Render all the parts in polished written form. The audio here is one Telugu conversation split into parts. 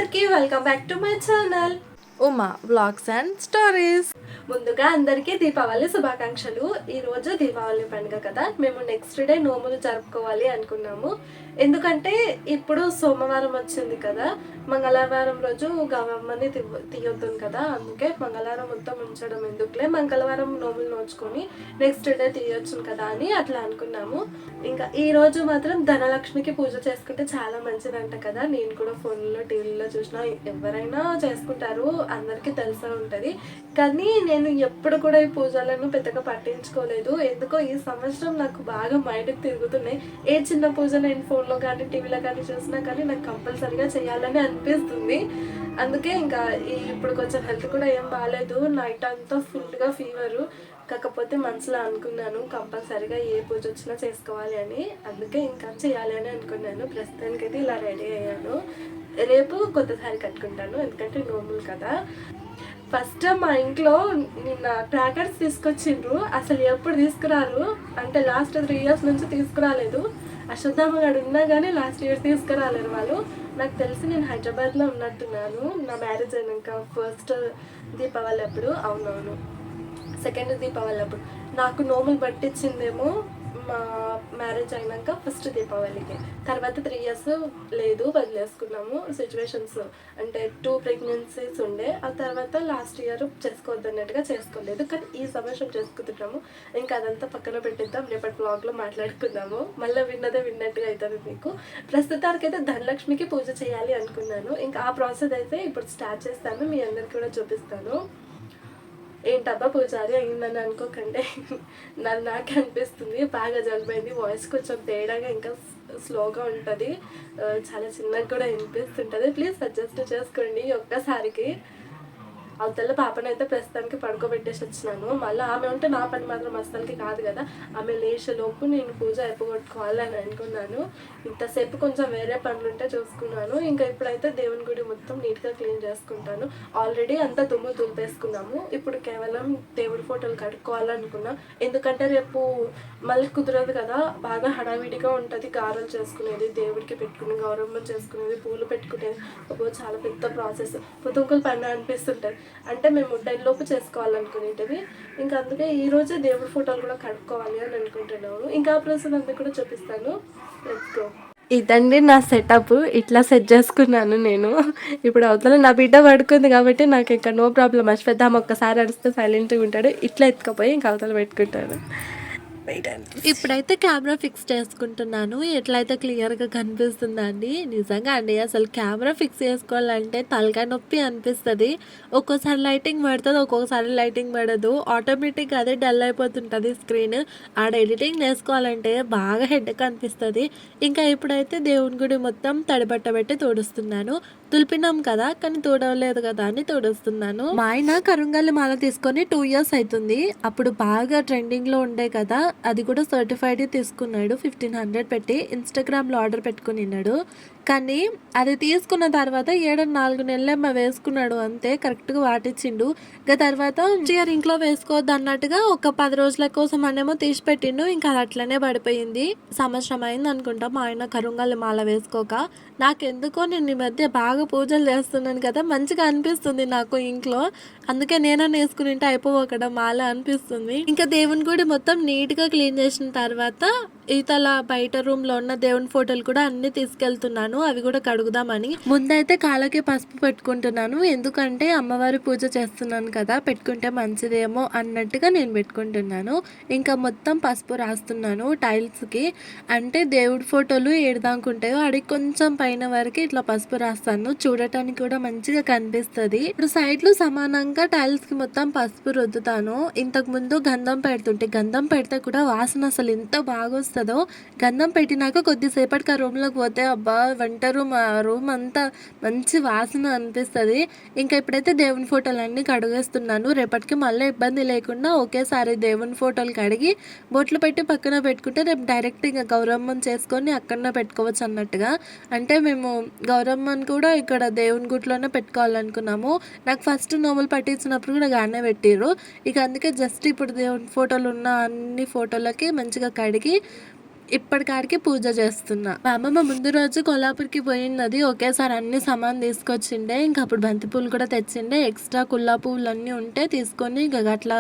అందరికీ welcome back to my channel Uma vlogs and stories. ముందుగా అందరికీ దీపావళి శుభాకాంక్షలు. ఈరోజు దీపావళి పండుగ కదా, మేము నెక్స్ట్ డే నోములు జరుపుకోవాలి అనుకున్నాము. ఎందుకంటే ఇప్పుడు సోమవారం వచ్చింది కదా, మంగళవారం రోజు గవమ్మని తీయొద్దును కదా, అందుకే మంగళవారం మొత్తం ఉంచడం ఎందుకులే, మంగళవారం నోములు నోచుకొని నెక్స్ట్ డే తీయొచ్చును కదా అని అట్లా అనుకున్నాము. ఇంకా ఈ రోజు మాత్రం ధనలక్ష్మికి పూజ చేసుకుంటే చాలా మంచిదంట కదా. నేను కూడా ఫోన్లో టీవీలో చూసినా, ఎవరైనా చేసుకుంటారు, అందరికీ తెలిసే ఉంటుంది. కానీ నేను ఎప్పుడు కూడా ఈ పూజలను పెద్దగా పట్టించుకోలేదు. ఎందుకో ఈ సంవత్సరం నాకు బాగా మైండ్కి తిరుగుతున్నాయి. ఏ చిన్న పూజ నేను ఫోన్లో కానీ టీవీలో కానీ చూసినా కానీ నాకు కంపల్సరీగా చేయాలని అనిపిస్తుంది. అందుకే ఇంకా ఇప్పుడు కొంచెం హెల్త్ కూడా ఏం బాగాలేదు, నైట్ అంతా ఫుల్గా ఫీవరు. కాకపోతే మనసులో అనుకున్నాను కంపల్సరీగా ఏ పూజ వచ్చినా చేసుకోవాలి అని, అందుకే ఇంకా చేయాలి అని అనుకున్నాను. ప్రస్తుతానికైతే ఇలా రెడీ అయ్యాను. రేపు కొత్త సారీ కట్టుకుంటాను, ఎందుకంటే నోములు కదా. ఫస్ట్ మా ఇంట్లో నిన్న క్రాకర్స్ తీసుకొచ్చిండ్రు, అసలు ఎప్పుడు తీసుకురారు అంటే లాస్ట్ 3 years నుంచి తీసుకురాలేదు. అశ్వత్థామ గారు ఉన్నా కానీ లాస్ట్ ఇయర్ తీసుకురాలేరు వాళ్ళు. నాకు తెలిసి నేను హైదరాబాద్లో ఉన్నట్టున్నాను నా మ్యారేజ్ అయినాక. ఫస్ట్ దీపావళి అప్పుడు, అవునవును సెకండ్ దీపావళి అప్పుడు నాకు నోములు పట్టించిందేమో మా మ్యారేజ్ అయినాక ఫస్ట్ దీపావళికి. తర్వాత 3 years లేదు, వదిలేసుకున్నాము. సిచ్యువేషన్స్ అంటే 2 pregnancies ఉండే, ఆ తర్వాత లాస్ట్ ఇయర్ చేసుకోవద్దు అన్నట్టుగా చేసుకోలేదు. కానీ ఈ సంవత్సరం చేసుకుంటున్నాము. ఇంకా అదంతా పక్కన పెట్టిద్దాం, రేపటి బ్లాగ్లో మాట్లాడుకుందాము. మళ్ళీ విన్నదే విన్నట్టుగా అవుతుంది మీకు. ప్రస్తుతానికి అయితే ధనలక్ష్మికి పూజ చేయాలి అనుకున్నాను. ఇంకా ఆ ప్రాసెస్ అయితే ఇప్పుడు స్టార్ట్ చేస్తాను, మీ అందరికి కూడా చూపిస్తాను. ఏంటబ్బా పూజారి అయిందని అనుకోకండి, నాకే అనిపిస్తుంది. బాగా జలుబైంది, వాయిస్ కొంచెం తేడాగా ఇంకా స్లోగా ఉంటుంది, చాలా చిన్నగా కూడా వినిపిస్తుంటుంది. ప్లీజ్ అడ్జస్ట్ చేసుకోండి ఒక్కసారికి. అవతల పాపనైతే ప్రస్తుతానికి పడుకోబెట్టేసి వచ్చినాను. మళ్ళీ ఆమె ఉంటే నా పని మాత్రం అస్సలకి కాదు కదా. ఆమె లేచేలోపు నేను పూజ అయిపోగొట్టుకోవాలని అనుకున్నాను. ఇంతసేపు కొంచెం వేరే పనులు ఉంటే చూసుకున్నాను. ఇంకా ఇప్పుడైతే దేవుని గుడి మొత్తం నీట్గా క్లీన్ చేసుకుంటాను. ఆల్రెడీ అంతా దుమ్ము దులిపేసుకున్నాము. ఇప్పుడు కేవలం దేవుడి ఫోటోలు కడుక్కోవాలనుకున్నాం. ఎందుకంటే రేపు మళ్ళీ కుదరదు కదా, బాగా హడావిడిగా ఉంటుంది. గారెలు చేసుకునేది, దేవుడికి పెట్టుకుని గౌరవం చేసుకునేది, పూలు పెట్టుకునేది, చాలా పెద్ద ప్రాసెస్. పుతుంకులు పని అనిపిస్తుంటుంది. అంటే మేము 10 లోపు చేసుకోవాలనుకునేటివి. ఇంకా అందుకే ఈరోజే దేవుడి ఫోటోలు కూడా కడుక్కోవాలి అని అనుకుంటున్నాను. ఇంకా ఆ ప్రాసెస్ అంతా కూడా చూపిస్తాను. Let's go. ఇదండి నా సెటప్, ఇట్లా సెట్ చేసుకున్నాను నేను. ఇప్పుడు అవతల నా బిడ్డ పడుకుంది కాబట్టి నాకు ఇంకా నో ప్రాబ్లం. అశ్వత్థామ ఒక్కసారి అడిస్తే సైలెంట్గా ఉంటాడు, ఇట్లా ఎత్తుకపోయి ఇంకా అవతల పెట్టుకుంటాడు. ఇప్పుడైతే కెమెరా ఫిక్స్ చేసుకుంటున్నాను. ఎట్లయితే క్లియర్గా కనిపిస్తుందా అండి. నిజంగా అండి, అసలు కెమెరా ఫిక్స్ చేసుకోవాలంటే తలకాయ నొప్పి అనిపిస్తుంది. ఒక్కోసారి లైటింగ్ పడుతుంది, ఒక్కొక్కసారి లైటింగ్ పడదు. ఆటోమేటిక్గా అదే డల్ అయిపోతుంటుంది స్క్రీన్. ఆడ ఎడిటింగ్ చేసుకోవాలంటే బాగా హెడ్ఏక్ అనిపిస్తుంది. ఇంకా ఇప్పుడైతే దేవుని గుడి మొత్తం తడిబట్ట పెట్టి తుడుస్తున్నాను. తులిపినాం కదా, కానీ తుడవలేదు కదా అని తుడుస్తున్నాను. మా ఆయన కరుంగల్లి మాల తీసుకొని 2 years అవుతుంది. అప్పుడు బాగా ట్రెండింగ్లో ఉండే కదా, అది కూడా సర్టిఫైడ్ తీసుకున్నాడు. 1500 పెట్టి ఇన్స్టాగ్రామ్లో ఆర్డర్ పెట్టుకున్నాడు. కానీ అది తీసుకున్న తర్వాత 4 నెలలేమో వేసుకున్నాడు అంతే, కరెక్ట్గా వాటిచ్చిండు. ఇంకా తర్వాత ఇయర్ ఇంట్లో వేసుకోవద్దు అన్నట్టుగా ఒక 10 రోజుల కోసం అనేమో తీసి పెట్టిండు. ఇంకా అది అట్లనే పడిపోయింది. సంవత్సరం అయింది అనుకుంటా మా ఆయన కరుంగల్లి మాల వేసుకోక. నాకెందుకో నేను ఈ మధ్య బాగా పూజలు చేస్తున్నాను కదా, మంచిగా అనిపిస్తుంది నాకు ఇంట్లో. అందుకే నేనన్నా వేసుకుని అయిపోవక్కడ మాల అనిపిస్తుంది. ఇంకా దేవుని గుడి మొత్తం నీట్గా క్లీన్ చేసిన తర్వాత ఇతల బయట రూమ్లో ఉన్న దేవుని ఫోటోలు కూడా అన్ని తీసుకెళ్తున్నాను, అవి కూడా కడుగుదామని. ముందైతే కాళ్ళకి పసుపు పెట్టుకుంటున్నాను, ఎందుకంటే అమ్మవారి పూజ చేస్తున్నాను కదా, పెట్టుకుంటే మంచిదేమో అన్నట్టుగా నేను పెట్టుకుంటున్నాను. ఇంకా మొత్తం పసుపు రాస్తున్నాను టైల్స్కి. అంటే దేవుడి ఫోటోలు ఏడదాకుంటాయో అడిగి కొంచెం పైన వరకు ఇట్లా పసుపు రాస్తాను, చూడటానికి కూడా మంచిగా కనిపిస్తుంది. ఇప్పుడు సైడ్లు సమానంగా టైల్స్కి మొత్తం పసుపు రుద్దుతాను. ఇంతకు ముందు గంధం పెడుతుంటే, గంధం పెడితే కూడా వాసన అసలు ఎంత బాగా వస్తుందో. గంధం పెట్టినాక కొద్దిసేపటికి ఆ రూమ్లోకి పోతే అబ్బా వంట రూమ్ అంతా మంచి వాసన అనిపిస్తుంది. ఇంకా ఇప్పుడైతే దేవుని ఫోటోలు అన్నీ కడిగేస్తున్నాను. రేపటికి మళ్ళీ ఇబ్బంది లేకుండా ఒకేసారి దేవుని ఫోటోలు కడిగి బొట్లు పెట్టి పక్కన పెట్టుకుంటే రేపు డైరెక్ట్ ఇంకా గౌరమ్మని చేసుకొని అక్కడనే పెట్టుకోవచ్చు అన్నట్టుగా. అంటే మేము గౌరమ్మని కూడా ఇక్కడ దేవుని గుట్లోనే పెట్టుకోవాలనుకున్నాము. నాకు ఫస్ట్ నోములు పట్టించినప్పుడు కూడా గానే పెట్టిర్రు. ఇక అందుకే జస్ట్ ఇప్పుడు దేవుని ఫోటోలు ఉన్న అన్ని ఫోటోలకి మంచిగా కడిగి ఇప్పటికాడికి పూజ చేస్తున్నా. మా అమ్మమ్మ ముందు రోజు కొల్లాపూర్కి పోయినది, ఒకేసారి అన్ని సామాన్ తీసుకొచ్చిండే. ఇంక అప్పుడు బంతి పూలు కూడా తెచ్చిండే. ఎక్స్ట్రా కుల్లా పువ్వులు అన్నీ ఉంటే తీసుకొని ఇంక అట్లా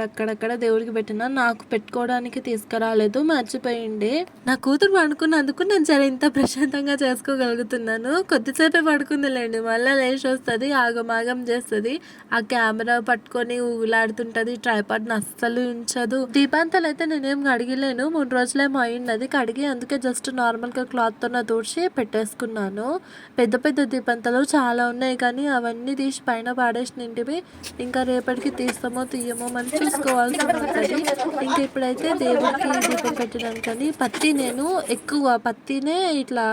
అక్కడక్కడ దేవుడికి పెట్టినా. నాకు పెట్టుకోవడానికి తీసుకురాలేదు, మర్చిపోయింది. నా కూతురు పడుకున్నందుకు నేను సరే ఇంత ప్రశాంతంగా చేసుకోగలుగుతున్నాను. కొద్దిసేపే పడుకుందిలేండి, మళ్ళీ లేచి వస్తుంది, ఆగమాగం చేస్తుంది. ఆ కెమెరా పట్టుకొని ఊగులాడుతుంటది, ట్రైపాడ్ని అస్సలు ఉంచదు. దీపాంతాలు అయితే నేనేం కడిగిలేను, 3 రోజులేమో అయింది కడిగి. అందుకే జస్ట్ నార్మల్గా క్లాత్తో తుడిచి పెట్టేసుకున్నాను. పెద్ద పెద్ద దీపంతలు చాలా ఉన్నాయి, కానీ అవన్నీ తీసి పైన పాడేసినవి. ఇంకా రేపటికి తీస్తామో తీయమో మనం చూసుకోవాల్సి ఉంటుంది. ఇంక ఇప్పుడైతే దేవుడికి దీపం పెట్టడానికని పత్తి, నేను ఎక్కువ పత్తినే ఇట్లా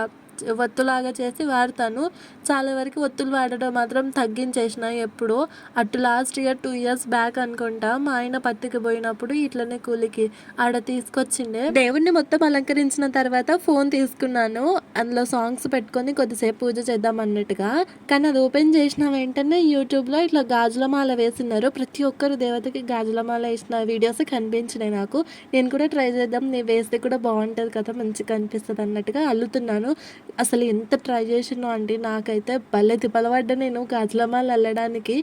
ఒత్తులాగా చేసి వాడతాను. చాలా వరకు ఒత్తులు వాడడం మాత్రం తగ్గించేసిన. ఎప్పుడు అటు లాస్ట్ ఇయర్ 2 years బ్యాక్ అనుకుంటా, మా ఆయన పత్తికి పోయినప్పుడు ఇట్లనే కూలికి ఆడ తీసుకొచ్చిండే. దేవుణ్ణి మొత్తం అలంకరించిన తర్వాత ఫోన్ తీసుకున్నాను, అందులో సాంగ్స్ పెట్టుకొని కొద్దిసేపు పూజ చేద్దాం అన్నట్టుగా. కానీ అది ఓపెన్ చేసిన వెంటనే యూట్యూబ్లో ఇట్లా గాజుల మాల వేసినారు. ప్రతి ఒక్కరు దేవతకి గాజుల మాల వేసిన వీడియోస్ కనిపించినాయి నాకు. నేను కూడా ట్రై చేద్దాం, నేను వేస్తే కూడా బాగుంటుంది కదా, మంచిగా కనిపిస్తుంది అన్నట్టుగా అల్లుతున్నాను. అసలు ఎంత ట్రై చేసినో అంటే నాకైతే భలే తిప్పలపడ్డా నేను గాజులమాల అల్లడానికి.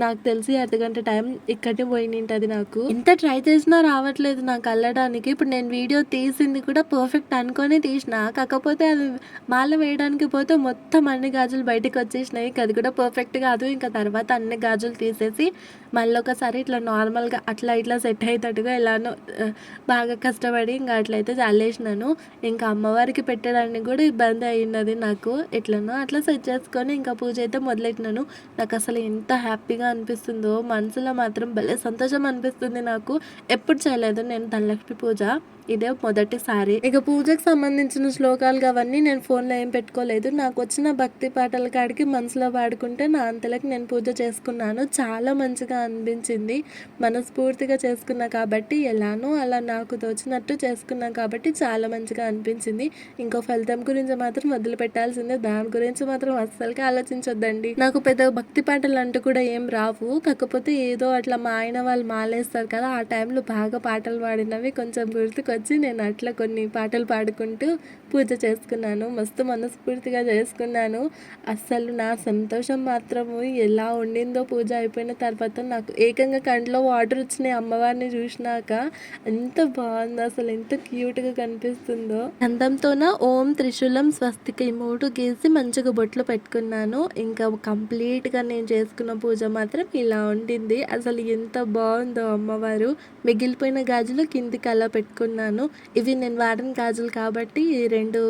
నాకు తెలిసి అర్ధగంట టైం ఇక్కడే పోయినింటది నాకు. ఎంత ట్రై చేసినా రావట్లేదు నాకు అల్లడానికి. ఇప్పుడు నేను వీడియో తీసింది కూడా పర్ఫెక్ట్ అనుకొని తీసిన, కాకపోతే అది మాల వేయడానికి పోతే మొత్తం అన్ని గాజులు బయటకు వచ్చేసినాయి. అది కూడా పర్ఫెక్ట్ కాదు. ఇంకా తర్వాత అన్ని గాజులు తీసేసి మళ్ళీ ఒకసారి ఇట్లా నార్మల్గా అట్లా ఇట్లా సెట్ అయ్యేటట్టుగా ఎలానో బాగా కష్టపడి ఇంకా అట్లయితే చల్లేసినాను. ఇంకా అమ్మవారికి పెట్టడానికి కూడా ఇబ్బంది అయినది నాకు. ఎట్లనో అట్లా సెట్ చేసుకొని ఇంకా పూజ అయితే మొదలెట్టినాను. నాకు అసలు ఎంత హ్యాపీగా అనిపిస్తుందో, మనసులో మాత్రం భలే సంతోషం అనిపిస్తుంది నాకు. ఎప్పుడు చేయలేదు నేను ధనలక్ష్మి పూజ, ఇదే మొదటిసారి. ఇక పూజకు సంబంధించిన శ్లోకాలు అవన్నీ నేను ఫోన్లో ఏం పెట్టుకోలేదు. నాకు వచ్చిన భక్తి పాటల కాడికి మనసులో పాడుకుంటే నా అంతలకు నేను పూజ చేసుకున్నాను. చాలా మంచిగా అనిపించింది. మనస్ఫూర్తిగా చేసుకున్నా కాబట్టి, ఎలానో అలా నాకు తోచినట్టు చేసుకున్నా కాబట్టి చాలా మంచిగా అనిపించింది. ఇంకో ఫలితం గురించి మాత్రం వదిలిపెట్టాల్సిందే, దాని గురించి మాత్రం అస్సలుగా ఆలోచించొద్దండి. నాకు పెద్ద భక్తి పాటలు అంటూ కూడా ఏం రావు, కాకపోతే ఏదో అట్లా మా ఆయన వాళ్ళు మాలేస్తారు కదా, ఆ టైంలో బాగా పాటలు పాడినవి కొంచెం గుర్తుకొచ్చి నేను అట్లా కొన్ని పాటలు పాడుకుంటూ పూజ చేసుకున్నాను. మస్తు మనస్ఫూర్తిగా చేసుకున్నాను. అస్సలు నా సంతోషం మాత్రము ఎలా ఉండిందో పూజ అయిపోయిన తర్వాత. నాకు ఏకంగా కంట్లో వాటర్ వచ్చినాయి అమ్మవారిని చూసినాక. ఎంత బాగుందో అసలు, ఎంత క్యూట్గా కనిపిస్తుందో. గంధంతోన ఓం త్రిశూలం స్వస్తికి 3 గీసి మంచిగా బొట్లు పెట్టుకున్నాను. ఇంకా కంప్లీట్గా నేను చేసుకున్న పూజ మాత్రం ఇలా ఉండింది. అసలు ఎంత బాగుందో అమ్మవారు. మిగిలిపోయిన గాజులు కిందికి అలా పెట్టుకున్నాను. ఇవి నేను వాడిన గాజులు కాబట్టి 2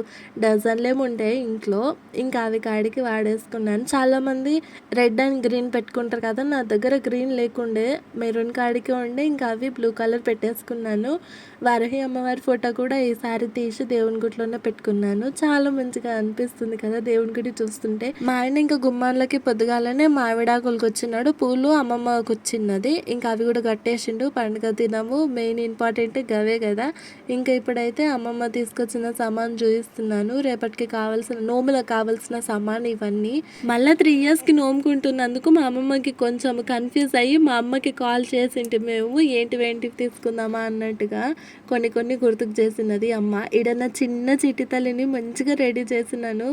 డజన్లేమో ఉంటాయి ఇంట్లో. ఇంకా అవి కాడికి వాడేసుకున్నాను. చాలామంది రెడ్ అండ్ గ్రీన్ పెట్టుకుంటారు కదా, నా దగ్గర గ్రీన్ లేకుండే, మెరూన్ కాడికి ఉండే. ఇంకా అవి బ్లూ కలర్ పెట్టేసుకున్నాను. వారాహి అమ్మవారి ఫోటో కూడా ఈసారి తీసి దేవుని గుడిలోనే పెట్టుకున్నాను. చాలా మంచిగా అనిపిస్తుంది కదా దేవుని గుడి చూస్తుంటే. మా ఆయన ఇంకా గుమ్మాలకి పొద్దుగాలనే మామిడాకులకు వచ్చినాడు, పూలు అమ్మమ్మకి వచ్చినది. ఇంకా అవి కూడా కట్టేసిండు. పండుగ దినము మెయిన్ ఇంపార్టెంట్ గవే కదా. ఇంకా ఇప్పుడైతే అమ్మమ్మ తీసుకొచ్చిన సామాన్ చూపిస్తున్నాను. రేపటికి కావాల్సిన నోములకు కావాల్సిన సామాన్ ఇవన్నీ. మళ్ళీ 3 yearsకి నోముకుంటున్నందుకు మా అమ్మమ్మకి కొంచెం కన్ఫ్యూజ్ అయ్యి మా అమ్మకి కాల్ చేసింటి మేము, ఏంటివేంటి తీసుకుందామా అన్నట్టుగా. కొన్ని గుర్తుకు చేసినది అమ్మ. ఈడన్న చిన్న చిట్టి తల్లిని మంచిగా రెడీ చేసినాను.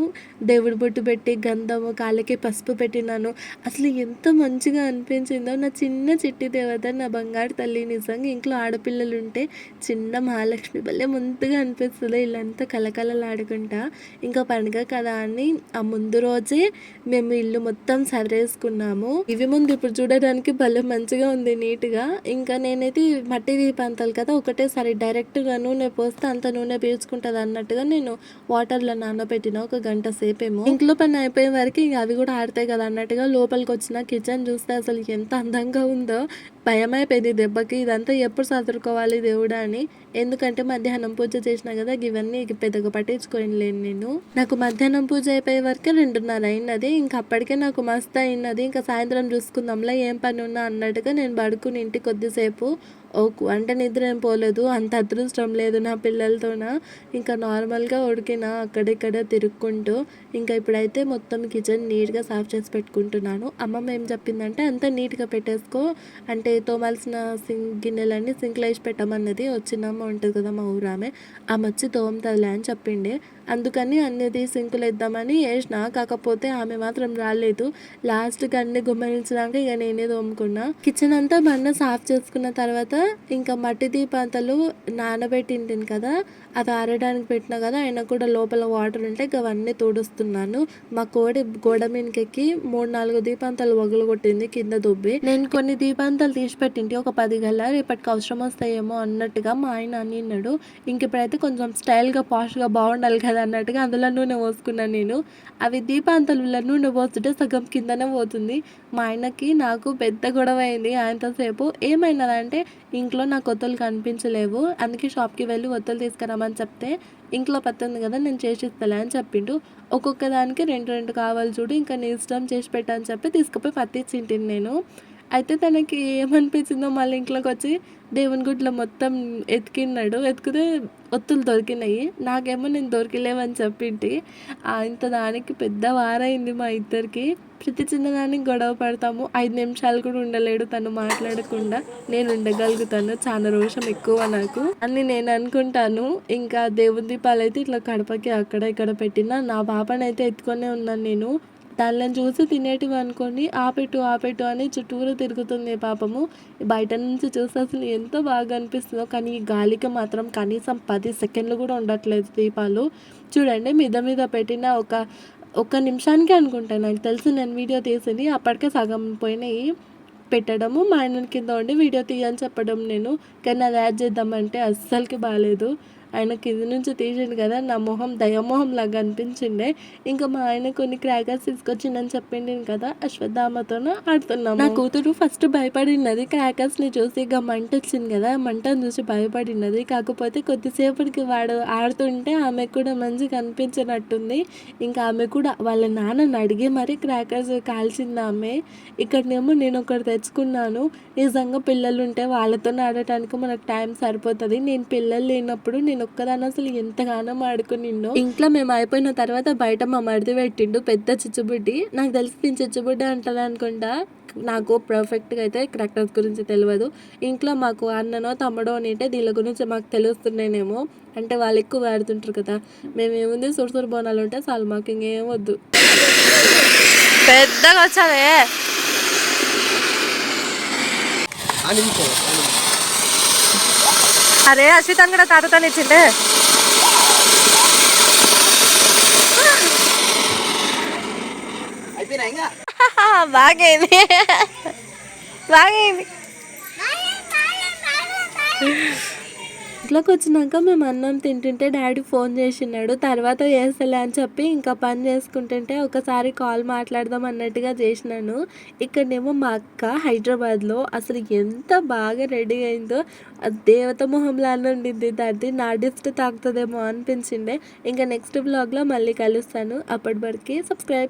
దేవుడి బొట్టు పెట్టి గంధము, కాళ్ళకి పసుపు పెట్టినాను. అసలు ఎంత మంచిగా అనిపించిందో. నా చిన్న చిట్టి దేవత, నా బంగారు తల్లి. నిజంగా ఇంట్లో ఆడపిల్లలు ఉంటే చిన్న మహాలక్ష్మి భలే ముందుగా అనిపిస్తుంది. ఇల్లంతా కలకలలాడుకుంటా. ఇంకా పండుగ కదా అని ఆ ముందు రోజే మేము ఇల్లు మొత్తం సర్దేసుకున్నాము. ఇవి ముందు ఇప్పుడు చూడడానికి భలే మంచిగా ఉంది, నీట్గా. ఇంకా నేనైతే మట్టి దీపాంతాలు కదా, ఒకటేసారి డైరెక్ట్గా నూనె పోస్తే అంత నూనె పీల్చుకుంటుంది అన్నట్టుగా నేను వాటర్లో నానబెట్టిన 1 గంట సేపేమో. ఇంట్లో పని అయిపోయే వరకు ఇంకా అవి కూడా ఆడతాయి కదా అన్నట్టుగా లోపలికి వచ్చిన కిచెన్ చూస్తే అసలు ఎంత అందంగా ఉందో. భయం అయిపోయింది దెబ్బకి, ఇదంతా ఎప్పుడు సదురుకోవాలి దేవుడా అని. ఎందుకంటే మధ్యాహ్నం పూజ చేసినా కదా, ఇవన్నీ పెద్దగా పట్టించుకోలేను నేను. నాకు మధ్యాహ్నం పూజ అయిపోయే వరకే 2:30 అయినది. ఇంకా అప్పటికే నాకు మస్తు అయినది. ఇంకా సాయంత్రం చూసుకుందాంలే ఏం పని ఉన్నా అన్నట్టుగా నేను పడుకుని ఇంటి కొద్దిసేపు అంటే నిద్ర ఏం పోలేదు, అంత అదృష్టం లేదు నా పిల్లలతోన. ఇంకా నార్మల్గా ఉడికిన అక్కడిక్కడ తిరుక్కుంటూ ఇంకా ఇప్పుడైతే మొత్తం కిచెన్ నీట్గా సాఫ్ చేసి పెట్టుకుంటున్నాను. అమ్మమ్మ ఏం చెప్పిందంటే అంతా నీట్గా పెట్టేసుకో, అంటే తోమాల్సిన గిన్నెలన్నీ సింక్లో వేసి పెట్టమన్నది. వచ్చినమ్మ ఉంటుంది కదా మా ఊరామె, ఆమె వచ్చి తోముతుందిలే అని చెప్పిండే. అందుకని అన్నిది సింకులు వేద్దామని వేసిన, కాకపోతే ఆమె మాత్రం రాలేదు. లాస్ట్కి అన్ని గుమ్మరించినాక ఇక నేనే తోముకున్నా. కిచెన్ అంతా బండ సాఫ్ చేసుకున్న తర్వాత ఇంకా మట్టి దీపాంతలు నానబెట్టింటిని కదా, అది ఆరడానికి పెట్టినా కదా, అయినా కూడా లోపల వాటర్ ఉంటే అవన్నీ తుడుస్తున్నాను. మా కోడి గోడ మీదకెక్కి 3-4 దీపాంతాలు కొట్టింది కింద దుబ్బి. నేను కొన్ని దీపాంతాలు తీసి పెట్టింటి, ఒక 10 గల్లా, రేపటికి అవసరం వస్తాయేమో అన్నట్టుగా మా ఆయన అన్నాడు. ఇంక ఇప్పుడైతే కొంచెం స్టైల్గా పాష్గా బాగుండాలి కదా అన్నట్టుగా అందులో నూనె పోసుకున్నాను నేను. అవి దీపాంతలు నూనె పోస్తుంటే సగం కిందనే పోతుంది. మా ఆయనకి నాకు పెద్ద గొడవ అయింది ఆయనతోసేపు. ఏమైనదంటే ఇంట్లో నాకు ఒత్తులు కనిపించలేవు, అందుకే షాప్కి వెళ్ళి ఒత్తులు తీసుకురామని చెప్తే ఇంట్లో పత్తి ఉంది కదా నేను చేసిస్తాలే అని చెప్పిండు. ఒక్కొక్క దానికి 2 కావాలి చూడు, ఇంకా నీ ఇష్టం చేసి పెట్టని చెప్పి తీసుకుపోయి పత్తిచ్చింటిని నేను. అయితే తనకి ఏమనిపించిందో మళ్ళీ ఇంట్లోకి వచ్చి దేవుని గుడిలో మొత్తం ఎతికితే ఒత్తులు దొరికినాయి. నాకేమో నేను దొరికిలేవని చెప్పింటి. ఇంత దానికి పెద్ద వారైంది మా ఇద్దరికి. ప్రతి చిన్నదానికి గొడవ పడతాము. 5 నిమిషాలు కూడా ఉండలేడు తను మాట్లాడకుండా, నేను ఉండగలుగుతాను. చాలా రోషం ఎక్కువ నాకు అని నేను అనుకుంటాను. ఇంకా దేవుని దీపాలు అయితే ఇట్లా కడపకి అక్కడ ఇక్కడ పెట్టిన, నా పాపనైతే ఎత్తుకొనే ఉన్నాను నేను. దానిని చూసి తినేటివి అనుకోని ఆపెట్టు అని చుట్టూరు తిరుగుతుంది పాపము. బయట నుంచి చూస్తే అసలు ఎంతో బాగా అనిపిస్తుందో, కానీ ఈ గాలికి మాత్రం కనీసం 10 సెకండ్లు కూడా ఉండట్లేదు దీపాలు. చూడండి మీద పెట్టిన ఒక నిమిషానికి అనుకుంటా నాకు తెలిసి నేను వీడియో తీసింది, అప్పటికే సగం పోయినాయి పెట్టడము. మా ఆయన కింద ఉండి వీడియో తీయని చెప్పడం నేను, కానీ అది యాడ్ చేద్దామంటే అస్సలకి బాగాలేదు. ఆయన కింద నుంచి తీసిండు కదా, నా మొహం దయమొహం లాగా అనిపించిండే. ఇంకా మా ఆయన కొన్ని క్రాకర్స్ తీసుకొచ్చిందని చెప్పింది కదా, అశ్వత్థామతోనే ఆడుతున్నాము. నా కూతురు ఫస్ట్ భయపడినది క్రాకర్స్ని చూసి. ఇక మంట వచ్చింది కదా, మంటను చూసి భయపడినది. కాకపోతే కొద్దిసేపటికి వాడు ఆడుతుంటే ఆమె కూడా మంచిగా అనిపించినట్టుంది. ఇంకా ఆమె కూడా వాళ్ళ నాన్నని అడిగి మరీ క్రాకర్స్ కాల్చింది ఆమె. ఇక్కడనేమో నేను ఒకటి తెచ్చుకున్నాను. నిజంగా పిల్లలు ఉంటే వాళ్ళతో ఆడటానికి మనకు టైం సరిపోతుంది. నేను పిల్లలు లేనప్పుడు నేను ఒక్కదాన్ని అసలు ఎంతగానో ఆడుకునిన్నో. ఇంట్లో మేము అయిపోయిన తర్వాత బయట మా మరిది పెట్టిండు పెద్ద చిచ్చుబుడ్డి. నాకు తెలిసి దీని చిచ్చుబుడ్డి అంటారు అనుకుంటా. నాకు పర్ఫెక్ట్గా అయితే క్రాకర్స్ గురించి తెలియదు. ఇంట్లో మాకు అన్ననో తమ్ముడో అంటే దీని గురించి మాకు తెలుస్తున్నాయేమో, అంటే వాళ్ళు ఎక్కువ వాడుతుంటారు కదా. మేమేముంది సురసురు బోనాలు ఉంటే చాలు, మాకు ఇంకేం వద్దు. పెద్దగా వచ్చావే అరే అశ్వితం కూడా తాతని ఇచ్చిండే. బాగైంది ఇంట్లోకి వచ్చినాక మేము అన్నం తింటుంటే డాడీ ఫోన్ చేసినాడు. తర్వాత చేస్తలే అని చెప్పి ఇంకా పని చేసుకుంటుంటే ఒకసారి కాల్ మాట్లాడదాం అన్నట్టుగా చేసినాను. ఇక్కడనేమో మా అక్క హైదరాబాద్లో అసలు ఎంత బాగా రెడీ అయిందో, దేవత మొహంలా ఉండింది. దాన్ని నా దిష్టి తాకుతుందేమో అనిపించిండే. ఇంకా నెక్స్ట్ బ్లాగ్లో మళ్ళీ కలుస్తాను. అప్పటి వరకు సబ్స్క్రైబ్.